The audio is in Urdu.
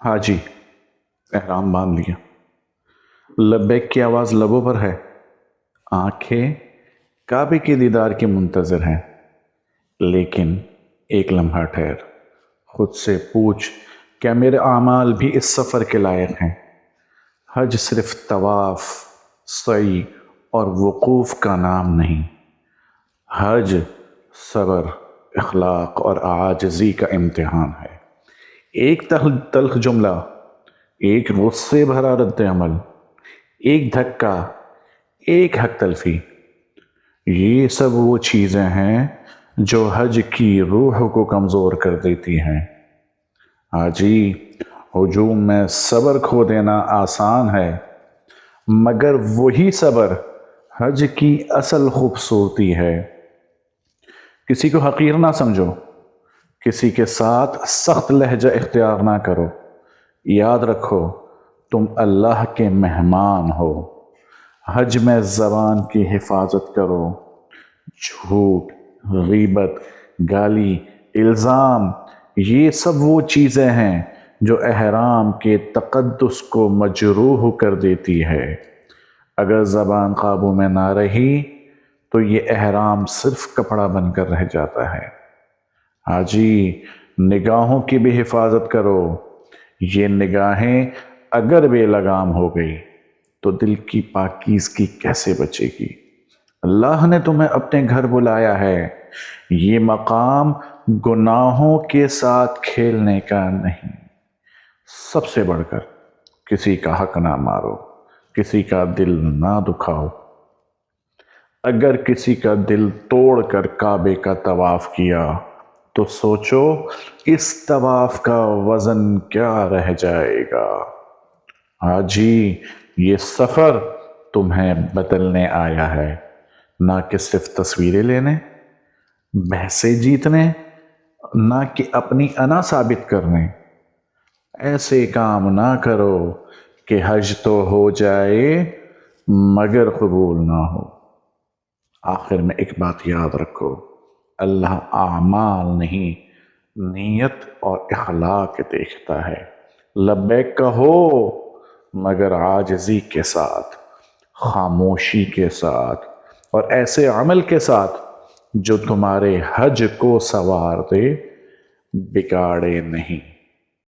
حاجی احرام باندھ لیا، لبیک کی آواز لبوں پر ہے، آنکھیں کعبے کے دیدار کی منتظر ہیں، لیکن ایک لمحہ ٹھہر، خود سے پوچھ کیا میرے اعمال بھی اس سفر کے لائق ہیں؟ حج صرف طواف، سعی اور وقوف کا نام نہیں، حج صبر، اخلاق اور عاجزی کا امتحان ہے۔ ایک تلخ جملہ، ایک غصے بھرا رد عمل، ایک دھکا، ایک حق تلفی، یہ سب وہ چیزیں ہیں جو حج کی روح کو کمزور کر دیتی ہیں۔ حاجی، ہجوم میں صبر کھو دینا آسان ہے، مگر وہی صبر حج کی اصل خوبصورتی ہے۔ کسی کو حقیر نہ سمجھو، کسی کے ساتھ سخت لہجہ اختیار نہ کرو، یاد رکھو تم اللہ کے مہمان ہو۔ حج میں زبان کی حفاظت کرو، جھوٹ، غیبت، گالی، الزام، یہ سب وہ چیزیں ہیں جو احرام کے تقدس کو مجروح کر دیتی ہے۔ اگر زبان قابو میں نہ رہی تو یہ احرام صرف کپڑا بن کر رہ جاتا ہے۔ حاجی، نگاہوں کی بھی حفاظت کرو، یہ نگاہیں اگر بے لگام ہو گئی تو دل کی پاکیزگی کیسے بچے گی؟ اللہ نے تمہیں اپنے گھر بلایا ہے، یہ مقام گناہوں کے ساتھ کھیلنے کا نہیں۔ سب سے بڑھ کر کسی کا حق نہ مارو، کسی کا دل نہ دکھاؤ۔ اگر کسی کا دل توڑ کر کعبے کا طواف کیا تو سوچو اس طواف کا وزن کیا رہ جائے گا۔ حاجی، یہ سفر تمہیں بدلنے آیا ہے، نہ کہ صرف تصویریں لینے، بحثیں جیتنے، نہ کہ اپنی انا ثابت کرنے۔ ایسے کام نہ کرو کہ حج تو ہو جائے مگر قبول نہ ہو۔ آخر میں ایک بات یاد رکھو، اللہ اعمال نہیں، نیت اور اخلاق دیکھتا ہے۔ لبیک کہو مگر عاجزی کے ساتھ، خاموشی کے ساتھ، اور ایسے عمل کے ساتھ جو تمہارے حج کو سنوار دے، بگاڑے نہیں۔